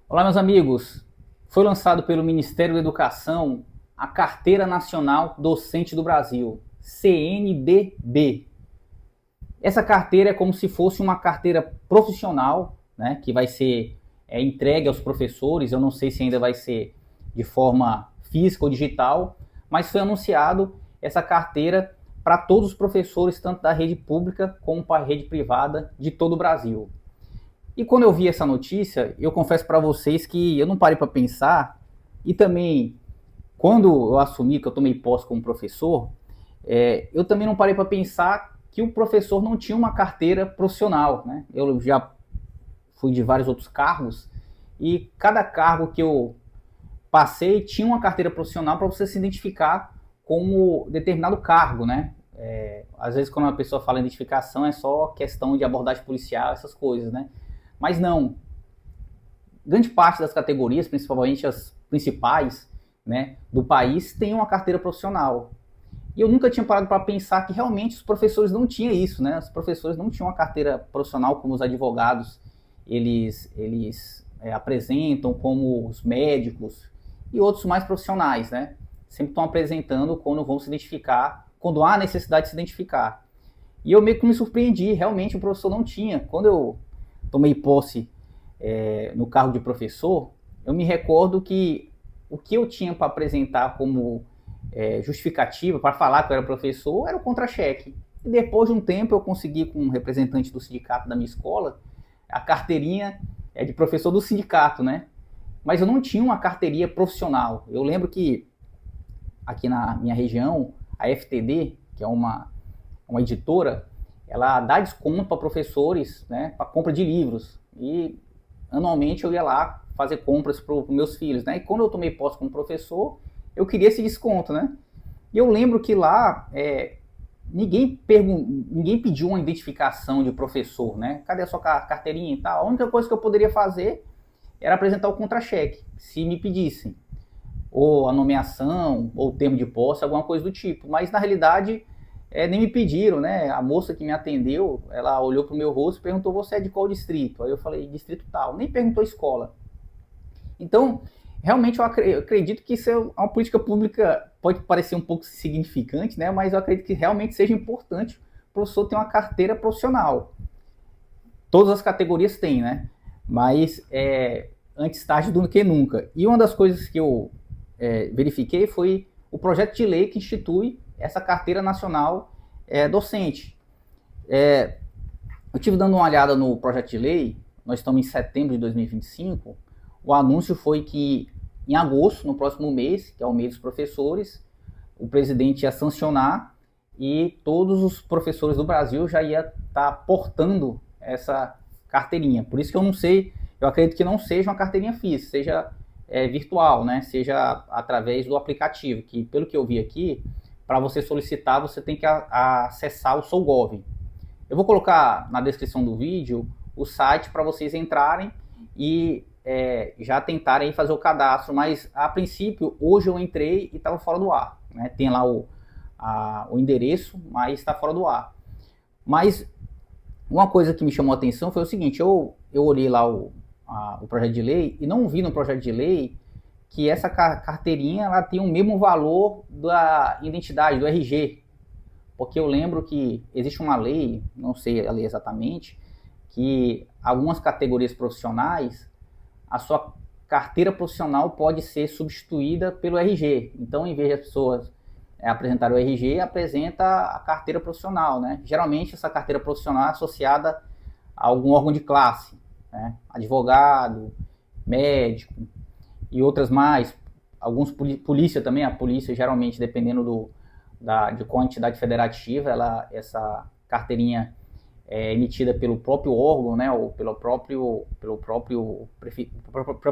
Olá, meus amigos. Foi lançado pelo Ministério da Educação a Carteira Nacional Docente do Brasil, CNDB. Essa carteira é como se fosse uma carteira profissional, né, que vai ser entregue aos professores. Eu não sei se ainda vai ser de forma física ou digital, mas foi anunciado essa carteira para todos os professores, tanto da rede pública como para a rede privada de todo o Brasil. E quando eu vi essa notícia, eu confesso para vocês que eu não parei para pensar, e também quando eu assumi que eu tomei posse como professor, eu também não parei para pensar que o professor não tinha uma carteira profissional, né? Eu já fui de vários outros cargos, e cada cargo que eu passei tinha uma carteira profissional para você se identificar como determinado cargo, né? Às vezes quando uma pessoa fala identificação é só questão de abordagem policial, essas coisas, né? Mas não, grande parte das categorias, principalmente as principais, né, do país, tem uma carteira profissional. E eu nunca tinha parado para pensar que realmente os professores não tinham isso, né? Os professores não tinham uma carteira profissional como os advogados eles apresentam, como os médicos e outros mais profissionais, né? Sempre estão apresentando quando vão se identificar, quando há necessidade de se identificar. E eu meio que me surpreendi, realmente o professor não tinha. Quando eu tomei posse no cargo de professor, eu me recordo que o que eu tinha para apresentar como justificativa para falar que eu era professor era o contra-cheque. E depois de um tempo eu consegui com um representante do sindicato da minha escola a carteirinha de professor do sindicato, né? Mas eu não tinha uma carteirinha profissional. Eu lembro que aqui na minha região, a FTD, que é uma editora, ela dá desconto para professores, né, para compra de livros. E anualmente eu ia lá fazer compras para os meus filhos, né? E quando eu tomei posse como professor, eu queria esse desconto, né? E eu lembro que lá ninguém pediu uma identificação de professor, né? Cadê a sua carteirinha e tal? A única coisa que eu poderia fazer era apresentar o contra-cheque, se me pedissem, ou a nomeação, ou o termo de posse, alguma coisa do tipo. Mas na realidade nem me pediram, né? A moça que me atendeu, ela olhou pro meu rosto e perguntou: você é de qual distrito? Aí eu falei: distrito tal. Nem perguntou escola. Então, realmente eu acredito que isso é uma política pública, pode parecer um pouco significante, né? Mas eu acredito que realmente seja importante o professor ter uma carteira profissional. Todas as categorias têm, né? Mas antes tarde do que nunca. E uma das coisas que eu verifiquei foi o projeto de lei que institui essa carteira nacional docente. Eu tive dando uma olhada no projeto de lei, nós estamos em setembro de 2025, o anúncio foi que em agosto, no próximo mês, que é o mês dos professores, o presidente ia sancionar e todos os professores do Brasil já ia estar portando essa carteirinha. Por isso que eu não sei, eu acredito que não seja uma carteirinha física, seja virtual, né? Seja através do aplicativo, que pelo que eu vi aqui, para você solicitar, você tem que acessar o SouGov. Eu vou colocar na descrição do vídeo o site para vocês entrarem e já tentarem fazer o cadastro, mas a princípio, hoje eu entrei e estava fora do ar, né? Tem lá o endereço, mas está fora do ar. Mas uma coisa que me chamou a atenção foi o seguinte: eu olhei lá o projeto de lei e não vi no projeto de lei que essa carteirinha ela tem o mesmo valor da identidade, do RG. Porque eu lembro que existe uma lei, não sei a lei exatamente, que algumas categorias profissionais, a sua carteira profissional pode ser substituída pelo RG. Então, em vez de as pessoas apresentarem o RG, apresenta a carteira profissional, né? Geralmente, essa carteira profissional é associada a algum órgão de classe, né? Advogado, médico e outras mais. Alguns polícia também, a polícia geralmente, dependendo de qual entidade federativa, essa carteirinha emitida pelo próprio órgão, né, ou pelo próprio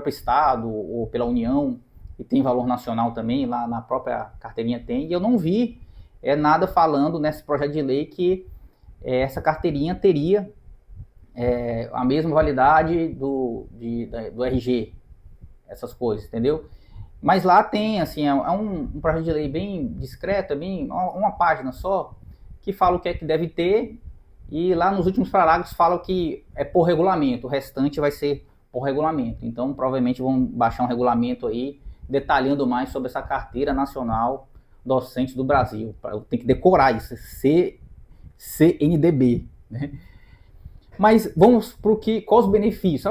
estado, ou pela União, e tem valor nacional também, lá na própria carteirinha tem, e eu não vi nada falando nesse projeto de lei que essa carteirinha teria a mesma validade do RG, essas coisas, entendeu? Mas lá tem, assim, um projeto de lei bem discreto, bem, uma página só, que fala o que é que deve ter, e lá nos últimos parágrafos fala que é por regulamento, o restante vai ser por regulamento. Então, provavelmente vão baixar um regulamento aí detalhando mais sobre essa carteira nacional docente do Brasil. Eu tenho que decorar isso, CNDB, né? Mas vamos para o que, quais os benefícios?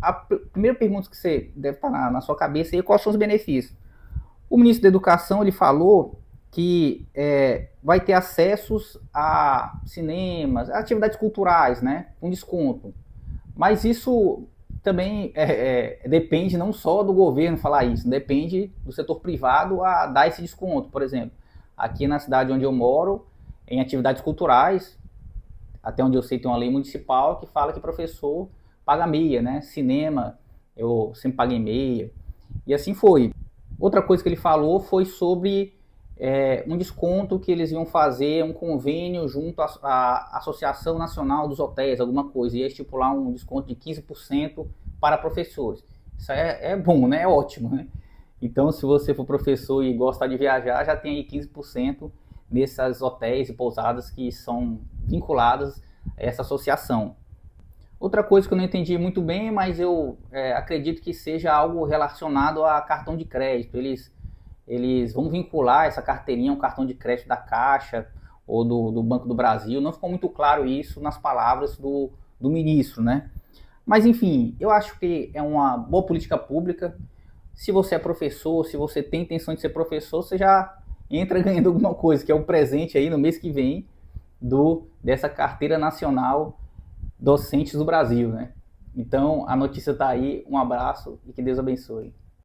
A primeira pergunta que você deve estar na sua cabeça é quais são os benefícios. O ministro da Educação ele falou que vai ter acessos a cinemas, a atividades culturais, né, com desconto. Mas isso também depende não só do governo falar isso, depende do setor privado a dar esse desconto. Por exemplo, aqui na cidade onde eu moro, em atividades culturais, até onde eu sei tem uma lei municipal que fala que professor paga meia, né? Cinema, eu sempre paguei meia. E assim foi. Outra coisa que ele falou foi sobre um desconto que eles iam fazer, um convênio junto à Associação Nacional dos Hotéis, alguma coisa, ia estipular um desconto de 15% para professores. Isso é bom, né? É ótimo, né? Então, se você for professor e gosta de viajar, já tem aí 15% nesses hotéis e pousadas que são vinculadas a essa associação. Outra coisa que eu não entendi muito bem, mas eu acredito que seja algo relacionado a cartão de crédito. Eles vão vincular essa carteirinha a um cartão de crédito da Caixa ou do Banco do Brasil. Não ficou muito claro isso nas palavras do ministro, né? Mas, enfim, eu acho que é uma boa política pública. Se você é professor, se você tem intenção de ser professor, você já entra ganhando alguma coisa, que é um presente aí no mês que vem dessa carteira nacional docentes do Brasil, né? Então, a notícia está aí. Um abraço e que Deus abençoe.